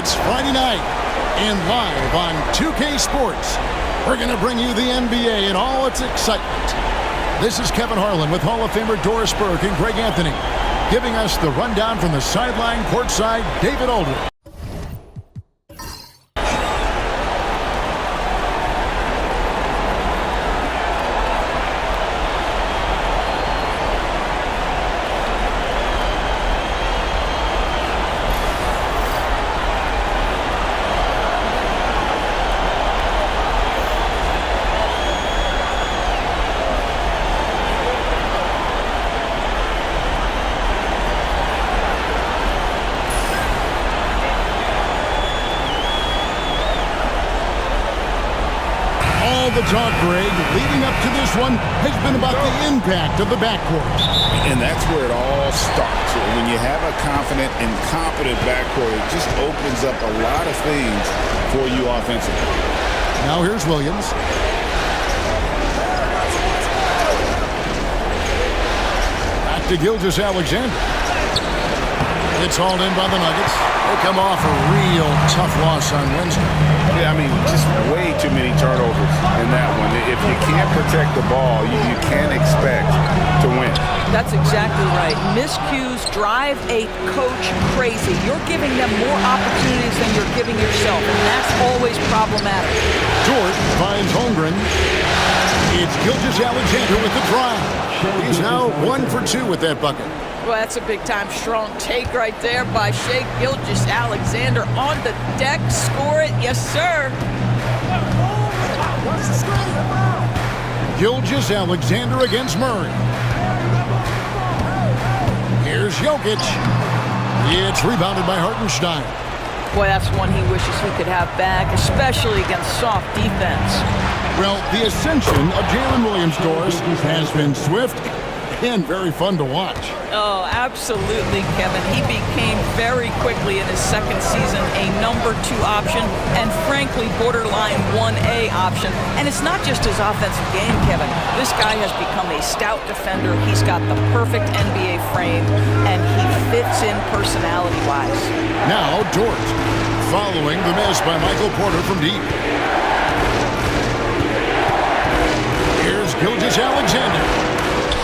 It's Friday night, and live on 2K Sports, we're going to bring you the NBA in all its excitement. This is Kevin Harlan with Hall of Famer Doris Burke and Greg Anthony, giving us the rundown from the sideline courtside, David Aldridge. The talk, Greg, leading up to this one has been about the impact of the backcourt. And that's where it all starts. When you have a confident and competent backcourt, it just opens up a lot of things for you offensively. Now here's Williams. Back to Gilgeous-Alexander. It's hauled in by the Nuggets. They come off a real tough loss on Wednesday. Yeah, I mean, just way too many turnovers in that one. If you can't protect the ball, you can't expect to win. That's exactly right. Miscues drive a coach crazy. You're giving them more opportunities than you're giving yourself, and that's always problematic. Dort finds Holmgren. It's Gilgeous-Alexander with the drive. He's now 1 for 2 with that bucket. Well, that's a big-time strong take right there by Shai Gilgeous-Alexander on the deck. Score it. Yes, sir. Gilgeous-Alexander against Murray. Here's Jokic. It's rebounded by Hartenstein. Boy, that's one he wishes he could have back, especially against soft defense. Well, the ascension of Jalen Williams, Doris, has been swift and very fun to watch. Oh, absolutely, Kevin. He became very quickly in his second season a number 2 option and frankly borderline 1A option. And it's not just his offensive game, Kevin. This guy has become a stout defender. He's got the perfect NBA frame and he fits in personality-wise. Now Dort, following the miss by Michael Porter from deep. Here's Gilgeous-Alexander.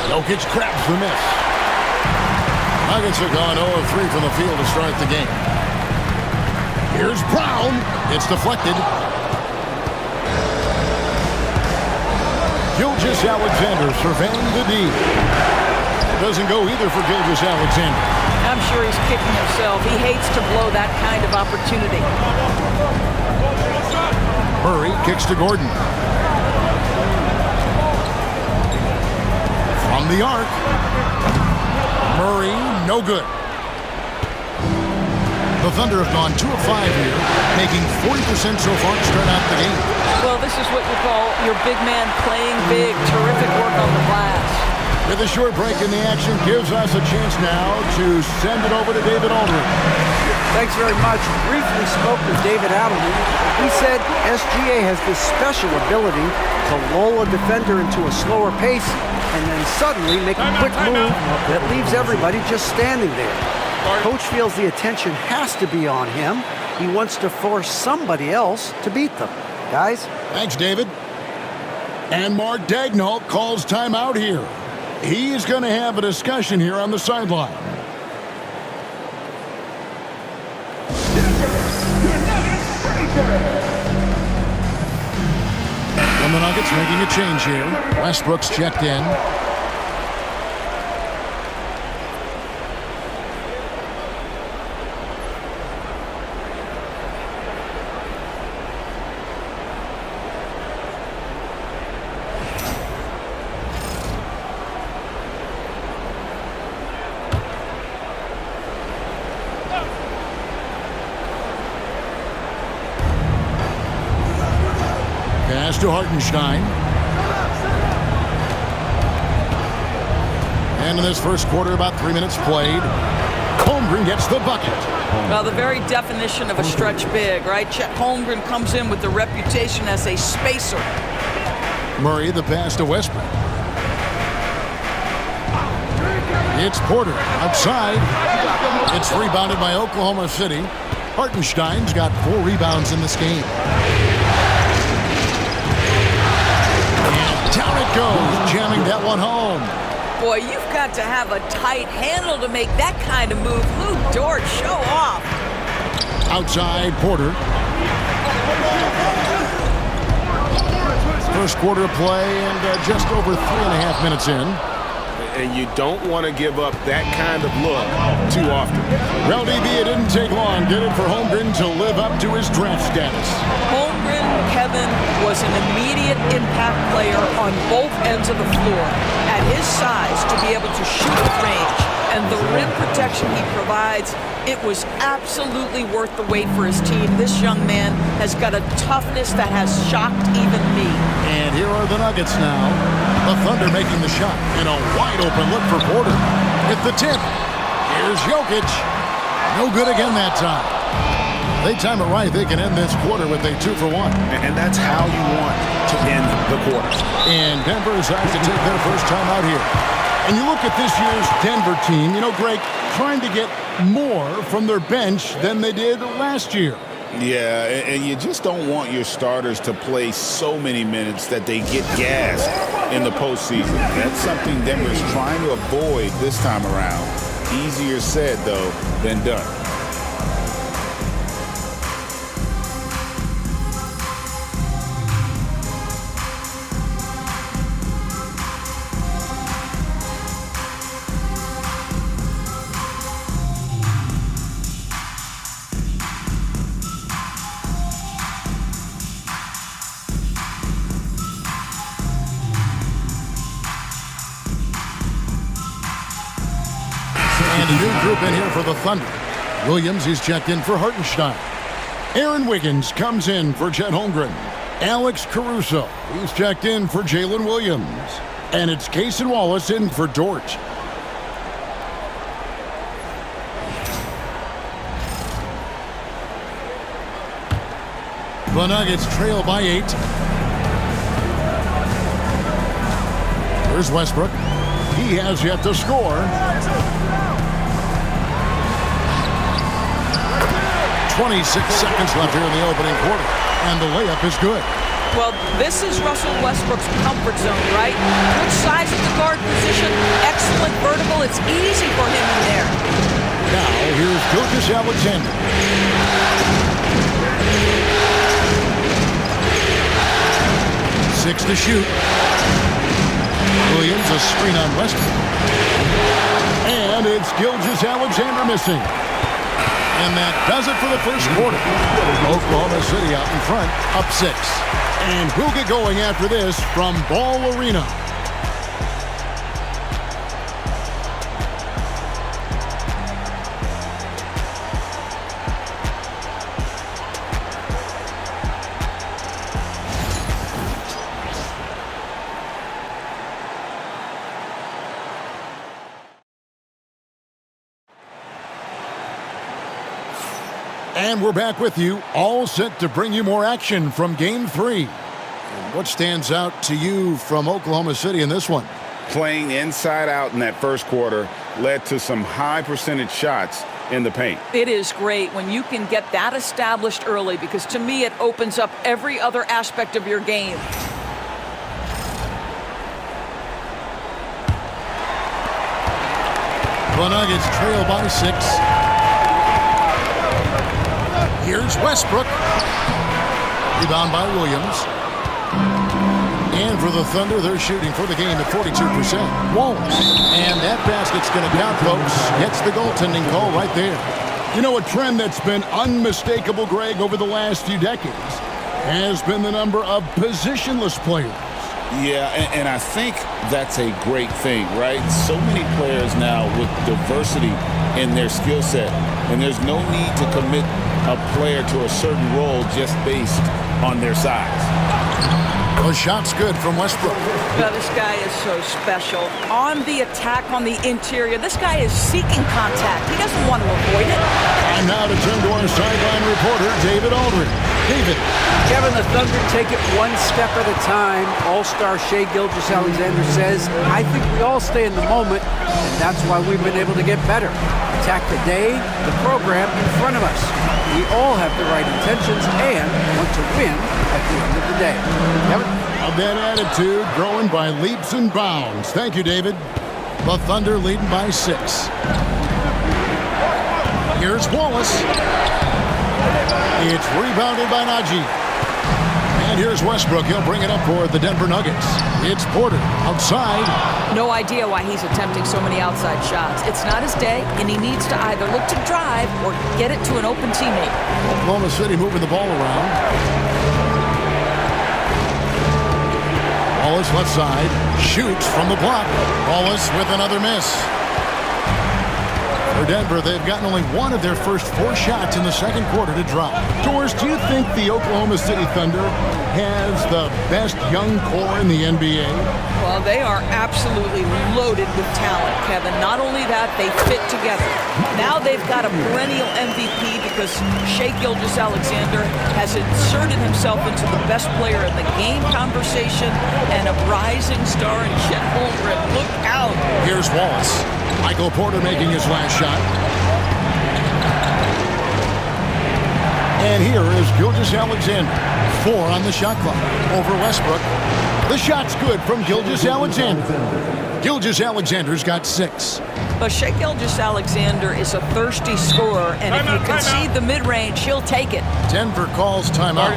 Jokic grabs the miss. Nuggets have gone 0 of 3 from the field to start the game. Here's Brown. It's deflected. Gilgeous-Alexander surveying the D. It doesn't go either for Gilgeous-Alexander. I'm sure he's kicking himself. He hates to blow that kind of opportunity. Murray kicks to Gordon. From the arc. Murray, no good. The Thunder have gone 2 of 5 here, making 40% so far to start out the game. Well, this is what you call your big man playing big. Terrific work on the glass. With a short break in the action, gives us a chance now to send it over to David Aldridge. Thanks very much. Briefly spoke with David Adelman. He said SGA has this special ability to lull a defender into a slower pace and then suddenly make a quick move that leaves everybody just standing there. Coach feels the attention has to be on him. He wants to force somebody else to beat them. Guys? Thanks, David. And Mark Daigneault calls timeout here. He is going to have a discussion here on the sideline. And the Nuggets making a change here. Westbrook's checked in. Pass to Hartenstein. And in this first quarter, about 3 minutes played. Holmgren gets the bucket. Well, the very definition of a stretch big, right? Chet Holmgren comes in with the reputation as a spacer. Murray, the pass to Westbrook. It's Porter outside. It's rebounded by Oklahoma City. Hartenstein's got 4 rebounds in this game. And down it goes, jamming that one home. Boy, you've got to have a tight handle to make that kind of move. Lou Dort, show off. Outside, Porter. First quarter play and just over 3.5 minutes in. And you don't want to give up that kind of look too often. Well, DB, it didn't take long, did it, for Holmgren to live up to his draft status? Holmgren, Kevin, was an immediate impact player on both ends of the floor. At his size, to be able to shoot at range and the rim protection he provides, it was absolutely worth the wait for his team. This young man has got a toughness that has shocked even me. And here are the Nuggets now. The Thunder making the shot, and a wide-open look for Porter. With the tip, here's Jokic. No good again that time. They time it right, they can end this quarter with a 2-for-1. And that's how you want to end the quarter. And Denver decides to take their first time out here. And you look at this year's Denver team, you know, Greg, trying to get more from their bench than they did last year. Yeah, and you just don't want your starters to play so many minutes that they get gassed in the postseason. That's something Denver's trying to avoid this time around. Easier said, though, than done. And a new group in here for the Thunder. Williams, he's checked in for Hartenstein. Aaron Wiggins comes in for Chet Holmgren. Alex Caruso, he's checked in for Jalen Williams. And it's Cason Wallace in for Dort. The Nuggets trail by 8. Here's Westbrook. He has yet to score. 26 seconds left here in the opening quarter. And the layup is good. Well, this is Russell Westbrook's comfort zone, right? Good size at the guard position, excellent vertical. It's easy for him in there. Now, here's Gilgeous-Alexander. Six to shoot. Williams, a screen on Westbrook. And it's Gilgeous-Alexander missing. And that does it for the first quarter. Oklahoma City out in front, up 6. And we'll get going after this from Ball Arena. And we're back with you, all set to bring you more action from Game 3. And what stands out to you from Oklahoma City in this one? Playing inside out in that first quarter led to some high percentage shots in the paint. It is great when you can get that established early, because to me it opens up every other aspect of your game. The Nuggets trail by 6. Here's Westbrook. Rebound by Williams. And for the Thunder, they're shooting for the game at 42%. Wallace. And that basket's going to count, folks. Gets the goaltending call right there. You know, a trend that's been unmistakable, Greg, over the last few decades has been the number of positionless players. Yeah, and I think that's a great thing, right? So many players now with diversity in their skill set, and there's no need to commit a player to a certain role just based on their size. The shot's good from Westbrook. Well, this guy is so special. On the attack on the interior, this guy is seeking contact. He doesn't want to avoid it. And now to turn to our sideline reporter, David Aldridge. David. Kevin, the Thunder take it one step at a time. All-star Shai Gilgeous-Alexander says, I think we all stay in the moment, and that's why we've been able to get better. attack the day, the program in front of us. We all have the right intentions and want to win at the end of the day. Kevin? That attitude growing by leaps and bounds. Thank you, David. The Thunder leading by 6. Here's Wallace. It's rebounded by Najee. And here's Westbrook. He'll bring it up for the Denver Nuggets. It's Porter outside. No idea why he's attempting so many outside shots. It's not his day, and he needs to either look to drive or get it to an open teammate. Oklahoma City moving the ball around. Wallace left side. Shoots from the block. Wallace with another miss. For Denver, they've gotten only one of their first 4 shots in the second quarter to drop. Doris, do you think the Oklahoma City Thunder has the best young core in the NBA? Well, they are absolutely loaded with talent, Kevin. Not only that, they fit together. Now they've got a perennial MVP because Shai Gilgeous-Alexander has inserted himself into the best player in the game conversation and a rising star in Chet Holmgren. Look out. Here's Wallace. Michael Porter making his last shot. And here is Gilgeous-Alexander. 4 on the shot clock over Westbrook. The shot's good from Gilgeous-Alexander. Gilgeous-Alexander's got 6. But Shai Gilgeous-Alexander is a thirsty scorer, and if you concede the mid-range, he'll take it. Denver calls timeout.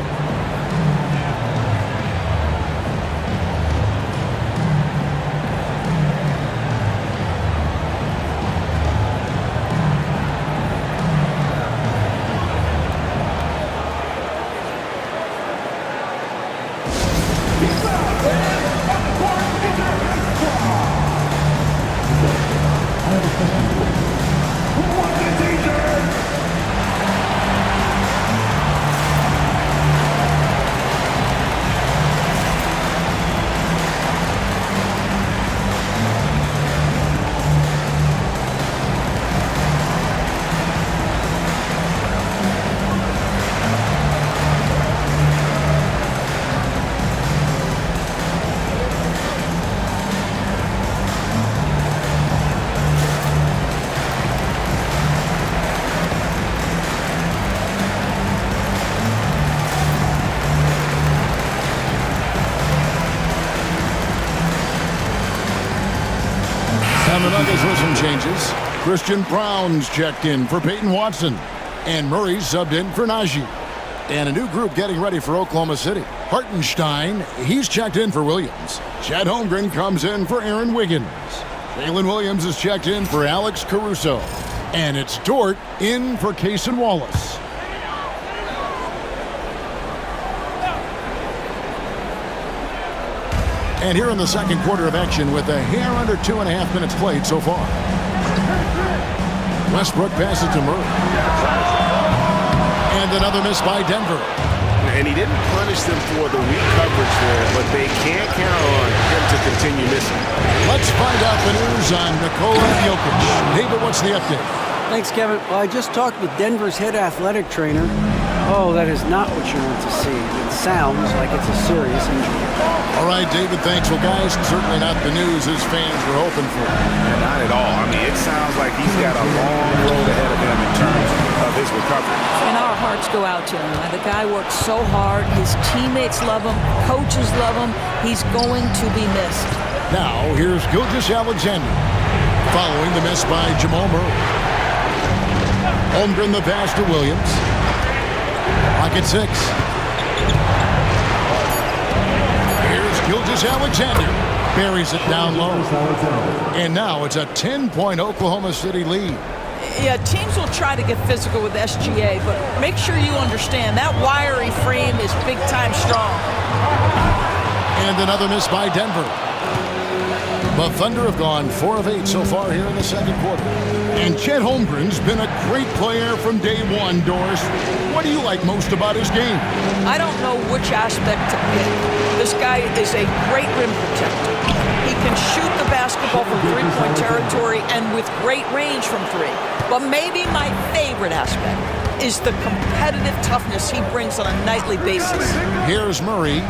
And the Nuggets with some changes. Christian Brown's checked in for Peyton Watson. And Murray's subbed in for Najee. And a new group getting ready for Oklahoma City. Hartenstein, he's checked in for Williams. Chet Holmgren comes in for Aaron Wiggins. Jalen Williams is checked in for Alex Caruso. And it's Dort in for Cason Wallace. And here in the second quarter of action with a hair under 2.5 minutes played so far. Westbrook passes to Murray. And another miss by Denver. And he didn't punish them for the weak coverage there, but they can't count on him to continue missing. Let's find out the news on Nikola Jokic. David, what's the update? Thanks, Kevin. Well, I just talked with Denver's head athletic trainer. Oh, that is not what you want to see. It sounds like it's a serious injury. All right, David, thanks. Well, guys, certainly not the news his fans were hoping for. Not at all. I mean, it sounds like he's got a long road ahead of him in terms of his recovery. And our hearts go out to him. The guy worked so hard. His teammates love him. Coaches love him. He's going to be missed. Now, here's Gilgeous-Alexander following the miss by Jamal Murray. Holmgren the pass to Williams. Pocket 6. Here's Gilgeous-Alexander. Buries it down low. And now it's a 10-point Oklahoma City lead. Yeah, teams will try to get physical with SGA, but make sure you understand that wiry frame is big-time strong. And another miss by Denver. The Thunder have gone 4 of 8 so far here in the second quarter. And Chet Holmgren's been a great player from day one, Doris. What do you like most about his game? I don't know which aspect to pick. This guy is a great rim protector. He can shoot the basketball from three-point territory and with great range from 3. But maybe my favorite aspect is the competitive toughness he brings on a nightly basis. Here's Murray.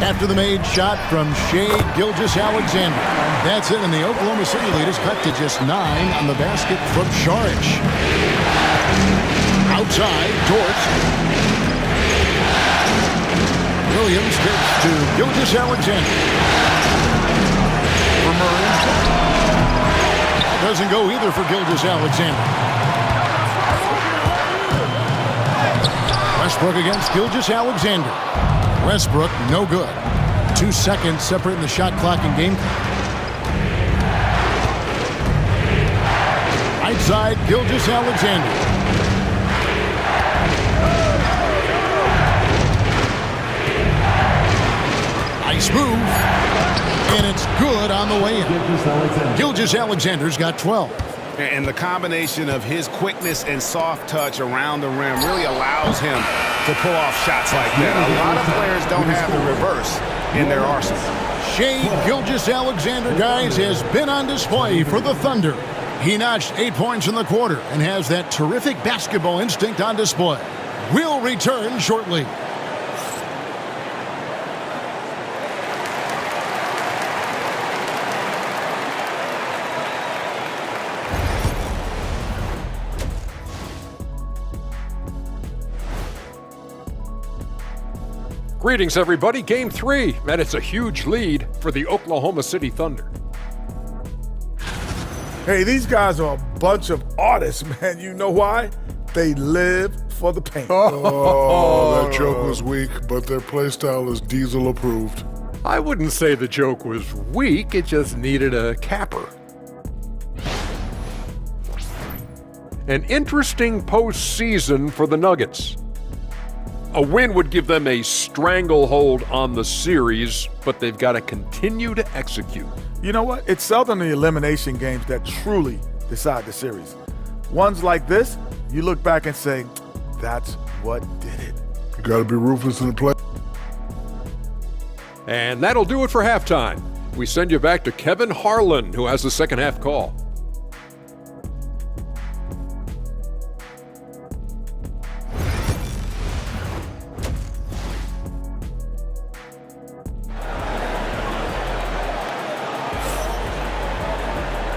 After the made shot from Shai Gilgeous-Alexander. That's it, and the Oklahoma City lead is cut to just 9 on the basket from Saric. Outside, Dort. Williams kicks to Gilgeous-Alexander. For Murray. Doesn't go either for Gilgeous-Alexander. Westbrook against Gilgeous-Alexander. Westbrook, no good. 2 seconds separating the shot clock and game clock. Right side, Gilgeous-Alexander. Nice move. And it's good on the way in. Gilgeous-Alexander's got 12. And the combination of his quickness and soft touch around the rim really allows him to pull off shots like that. A lot of players don't have the reverse in their arsenal. Shai Gilgeous-Alexander, guys, has been on display for the Thunder. He notched 8 points in the quarter and has that terrific basketball instinct on display. We'll return shortly. Greetings, everybody. Game 3, and it's a huge lead for the Oklahoma City Thunder. Hey, these guys are a bunch of artists, man. You know why? They live for the paint. Oh, that joke was weak, but their play style is Diesel approved. I wouldn't say the joke was weak, it just needed a capper. An interesting postseason for the Nuggets. A win would give them a stranglehold on the series, but they've got to continue to execute. You know what? It's seldom the elimination games that truly decide the series. Ones like this, you look back and say, that's what did it. You got to be ruthless in the play. And that'll do it for halftime. We send you back to Kevin Harlan, who has the second half call.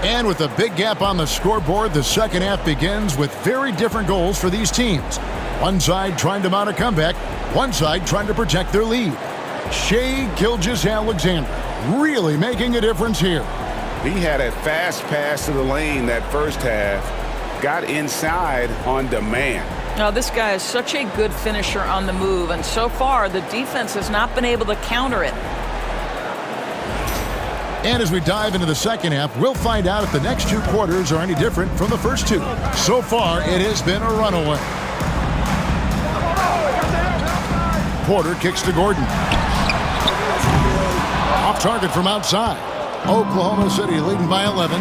And with a big gap on the scoreboard, the second half begins with very different goals for these teams. One side trying to mount a comeback, one side trying to protect their lead. Shai Gilgeous-Alexander really making a difference here. He had a fast pass to the lane that first half, got inside on demand. Now, this guy is such a good finisher on the move, and so far the defense has not been able to counter it. And as we dive into the second half, we'll find out if the next 2 quarters are any different from the first 2. So far, it has been a runaway. Porter kicks to Gordon. Off target from outside. Oklahoma City leading by 11.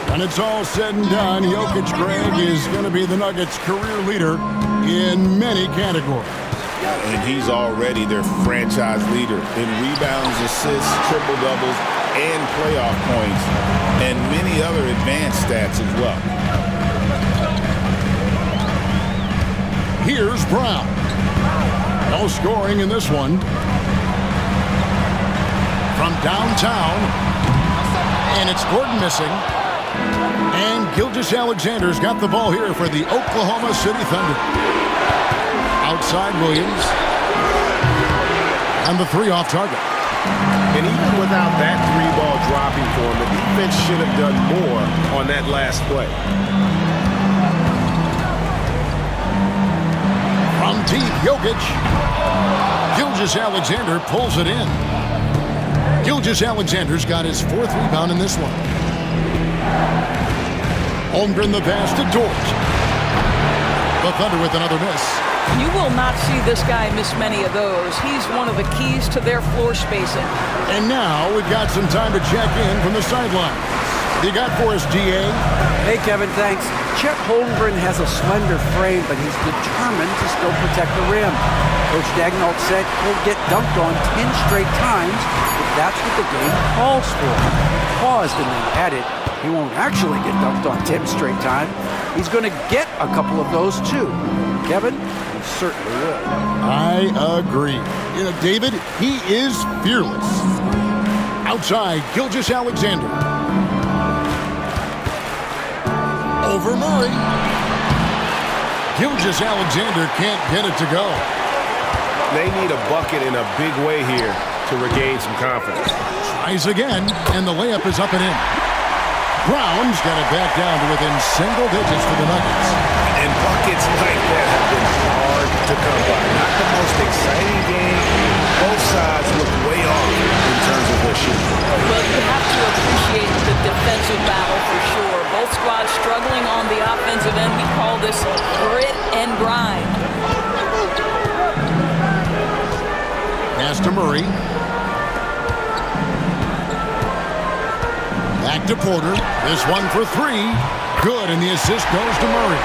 When it's all said and done, Jokic, Greg, is going to be the Nuggets' career leader in many categories. And he's already their franchise leader in rebounds, assists, triple-doubles, and playoff points, and many other advanced stats as well. Here's Brown. No scoring in this one. From downtown, and it's Gordon missing. And Gilgeous-Alexander's got the ball here for the Oklahoma City Thunder. Outside Williams. And the 3 off target. And even without that 3-ball dropping for him, the defense should have done more on that last play. From deep, Jokic. Gilgeous-Alexander pulls it in. Gilgeous-Alexander's got his 4th rebound in this one. Holmgren the pass to Dort. The Thunder with another miss. You will not see this guy miss many of those. He's one of the keys to their floor spacing. And now we've got some time to check in from the sideline. You got for us, GA? Hey, Kevin, thanks. Chet Holmgren has a slender frame, but he's determined to still protect the rim. Coach Daigneault said he'll get dunked on 10 straight times if that's what the game calls for. He paused and then added, He won't actually get dunked on 10 straight time. He's going to get a couple of those too. Kevin, he certainly will. I agree. You know, David, he is fearless. Outside, Gilgeous-Alexander. Over Murray. Gilgeous-Alexander can't get it to go. They need a bucket in a big way here to regain some confidence. Tries again, and the layup is up and in. Brown's got it back down to within single digits for the Nuggets. And buckets like that have been hard to come by. Not the most exciting game. Both sides look way off in terms of their shooting. Well, you have to appreciate the defensive battle for sure. Both squads struggling on the offensive end. We call this grit and grind. Pass to Murray. Back to Porter. This one for three. Good, and the assist goes to Murray.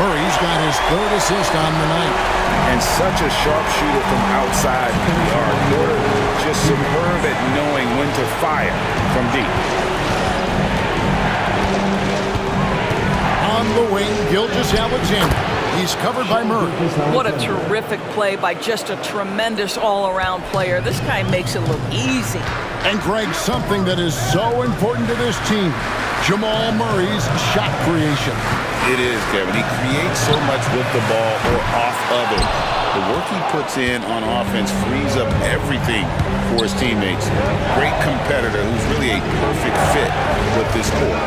Murray's got his third assist on the night. And such a sharp shooter from outside the arc. Porter just superb at knowing when to fire from deep. On the wing, Gilgeous-Alexander. He's covered by Murray. What a terrific play by just a tremendous all-around player. This guy makes it look easy. And Greg, something that is so important to this team, Jamal Murray's shot creation. It is, Kevin. He creates so much with the ball or off of it. The work he puts in on offense frees up everything for his teammates. Great competitor who's really a perfect fit with this core.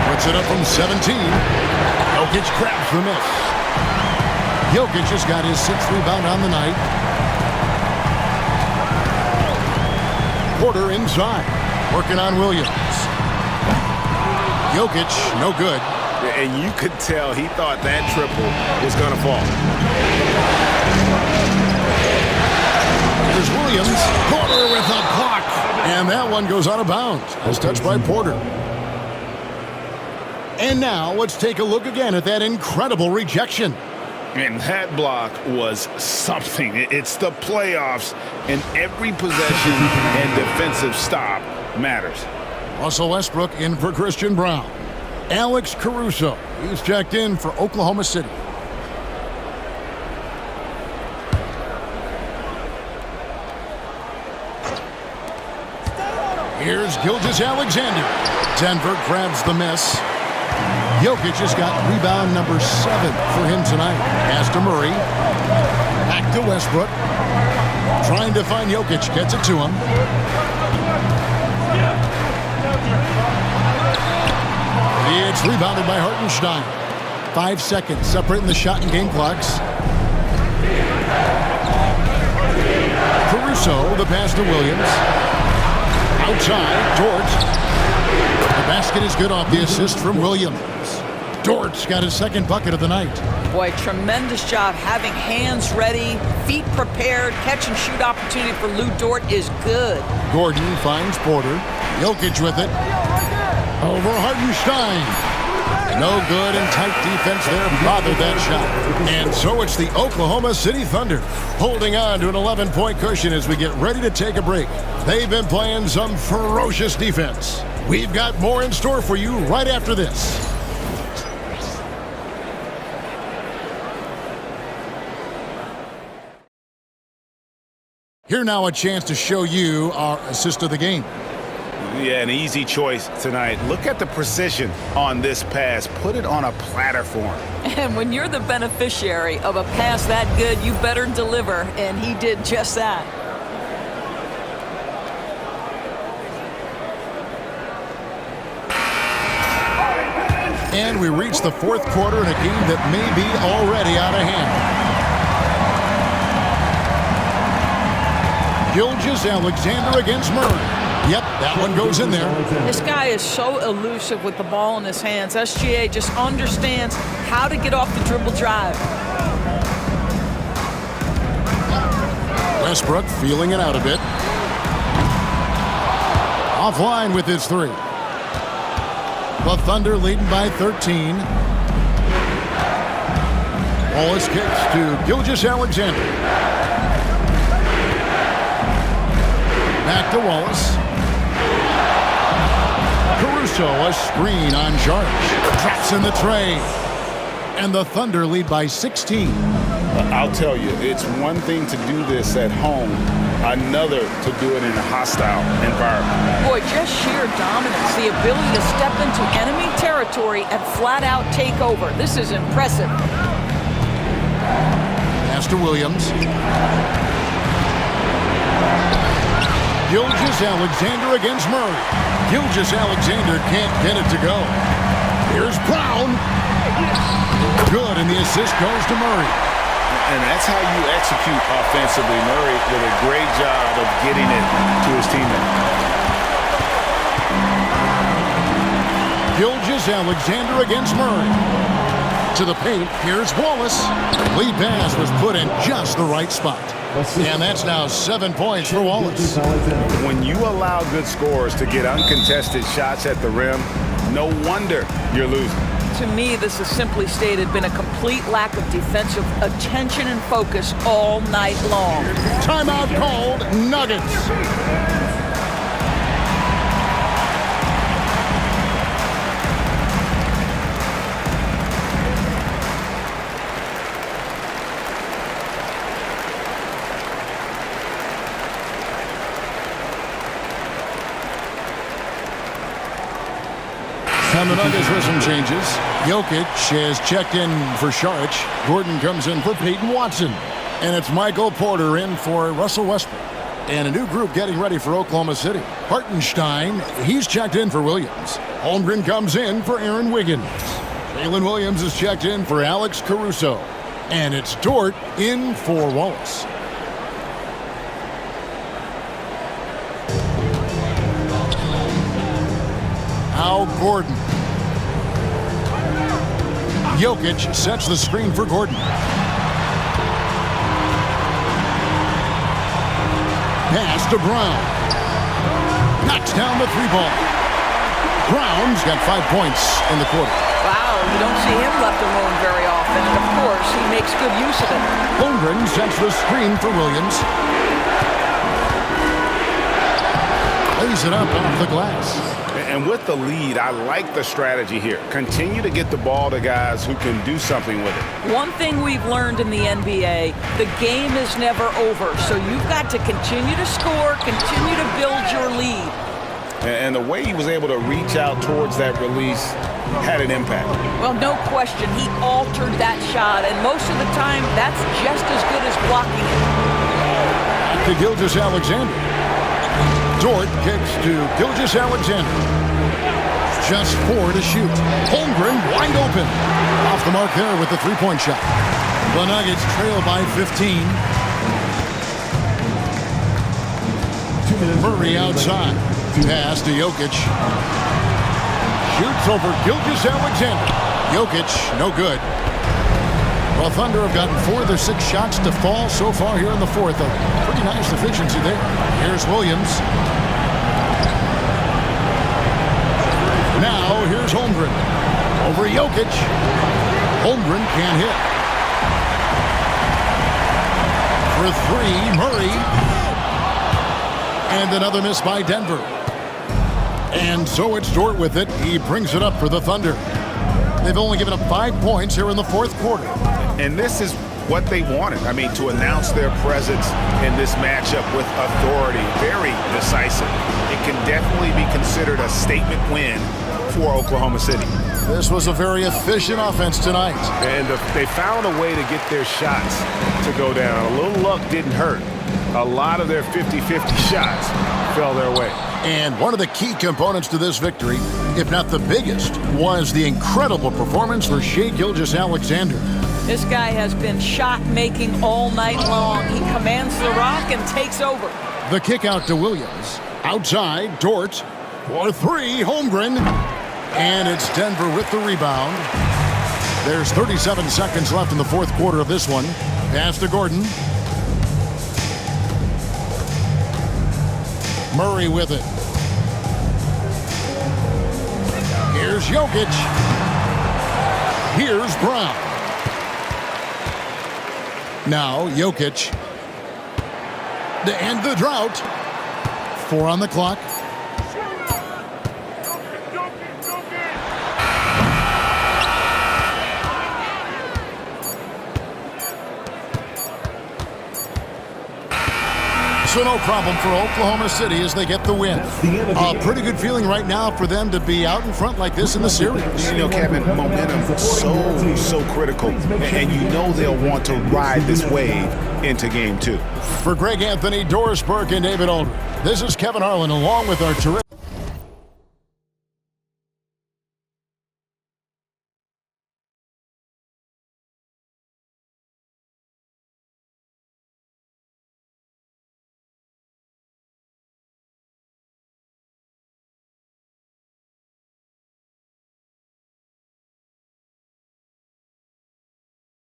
Puts it up from 17. Jokic grabs the miss. Jokic has got his 6th rebound on the night. Porter inside, working on Williams. Jokic, no good. And you could tell he thought that triple was going to fall. There's Williams. Porter with a block. And that one goes out of bounds. As touched by Porter. And now let's take a look again at that incredible rejection. And that block was something. It's the playoffs, and every possession and defensive stop matters. Russell Westbrook in for Christian Brown. Alex Caruso, he's checked in for Oklahoma City. Here's Gilgeous-Alexander. Denver grabs the miss. Jokic has got rebound number 7 for him tonight. Pass to Murray. Back to Westbrook. Trying to find Jokic. Gets it to him. It's rebounded by Hartenstein. 5 seconds separating the shot and game clocks. Caruso, the pass to Williams. Outside, George. The basket is good off the assist from Williams. Dort got his 2nd bucket of the night. Boy, tremendous job having hands ready, feet prepared. Catch and shoot opportunity for Lou Dort is good. Gordon finds Porter. Jokic with it. Over Hartenstein. No good, and tight defense there bothered that shot. And so it's the Oklahoma City Thunder holding on to an 11-point cushion as we get ready to take a break. They've been playing some ferocious defense. We've got more in store for you right after this. Here now a chance to show you our assist of the game. Yeah, an easy choice tonight. Look at the precision on this pass. Put it on a platter for him. And when you're the beneficiary of a pass that good, you better deliver, and he did just that. And we reach the 4th quarter in a game that may be already out of hand. Gilgeous-Alexander against Murray. Yep, that one goes in there. This guy is so elusive with the ball in his hands. SGA just understands how to get off the dribble drive. Westbrook feeling it out a bit. Offline with his 3. The Thunder leading by 13. Wallace kicks to Gilgeous-Alexander. Back to Wallace. Caruso, a screen on Saric. Traps in the tray. And the Thunder lead by 16. I'll tell you, it's one thing to do this at home, another to do it in a hostile environment. Boy, just sheer dominance, the ability to step into enemy territory and flat out take over. This is impressive. Pass to Williams. Gilgeous-Alexander against Murray. Gilgeous-Alexander can't get it to go. Here's Brown. Good, and the assist goes to Murray. And that's how you execute offensively. Murray did a great job of getting it to his teammate. Gilgeous-Alexander against Murray. To the paint, here's Wallace. Lead pass was put in just the right spot. And that's now 7 points for Wallace. When you allow good scorers to get uncontested shots at the rim, no wonder you're losing. To me, this has simply stated been a complete lack of defensive attention and focus all night long. Timeout called, Nuggets. And the Nuggets with some changes. Jokic has checked in for Saric. Gordon comes in for Peyton Watson. And it's Michael Porter in for Russell Westbrook. And a new group getting ready for Oklahoma City. Hartenstein, he's checked in for Williams. Holmgren comes in for Aaron Wiggins. Jalen Williams is checked in for Alex Caruso. And it's Dort in for Wallace. Al Gordon. Jokic sets the screen for Gordon. Pass to Brown. Knocks down the three ball. Brown's got 5 points in the quarter. Wow, you don't see him left alone very often, and of course, he makes good use of it. Holmgren sets the screen for Williams. Lays it up off the glass. And with the lead, I like the strategy here. Continue to get the ball to guys who can do something with it. One thing we've learned in the NBA, the game is never over. So you've got to continue to score, continue to build your lead. And the way he was able to reach out towards that release had an impact. Well, no question, he altered that shot. And most of the time, that's just as good as blocking it. To Gilgeous-Alexander. Dort kicks to Gilgeous-Alexander. Just 4 to shoot. Holmgren wide open. Off the mark there with the three-point shot. The Nuggets trail by 15. Murray outside. Pass to Jokic. Shoots over Gilgeous-Alexander. Jokic, no good. Well, Thunder have gotten 4 of their 6 shots to fall so far here in the fourth. A pretty nice efficiency there. Here's Williams. Now, here's Holmgren. Over Jokic. Holmgren can't hit. For 3, Murray. And another miss by Denver. And so it's Dort with it. He brings it up for the Thunder. They've only given up 5 points here in the fourth quarter. And this is what they wanted. I mean, to announce their presence in this matchup with authority, very decisive. It can definitely be considered a statement win for Oklahoma City. This was a very efficient offense tonight. And they found a way to get their shots to go down. A little luck didn't hurt. A lot of their 50-50 shots fell their way. And one of the key components to this victory, if not the biggest, was the incredible performance for Shai Gilgeous-Alexander. This guy has been shot-making all night long. He commands the rock and takes over. The kick out to Williams. Outside, Dort. For 3, Holmgren. And it's Denver with the rebound. There's 37 seconds left in the fourth quarter of this one. Pass to Gordon. Murray with it. Here's Jokic. Here's Brown. Now, Jokic. To end the drought. 4 on the clock. So no problem for Oklahoma City as they get the win. A pretty good feeling right now for them to be out in front like this in the series. You know, Kevin, momentum so critical, and you know they'll want to ride this wave into game 2. For Greg Anthony, Doris Burke, and David Aldridge, this is Kevin Harlan along with our terrific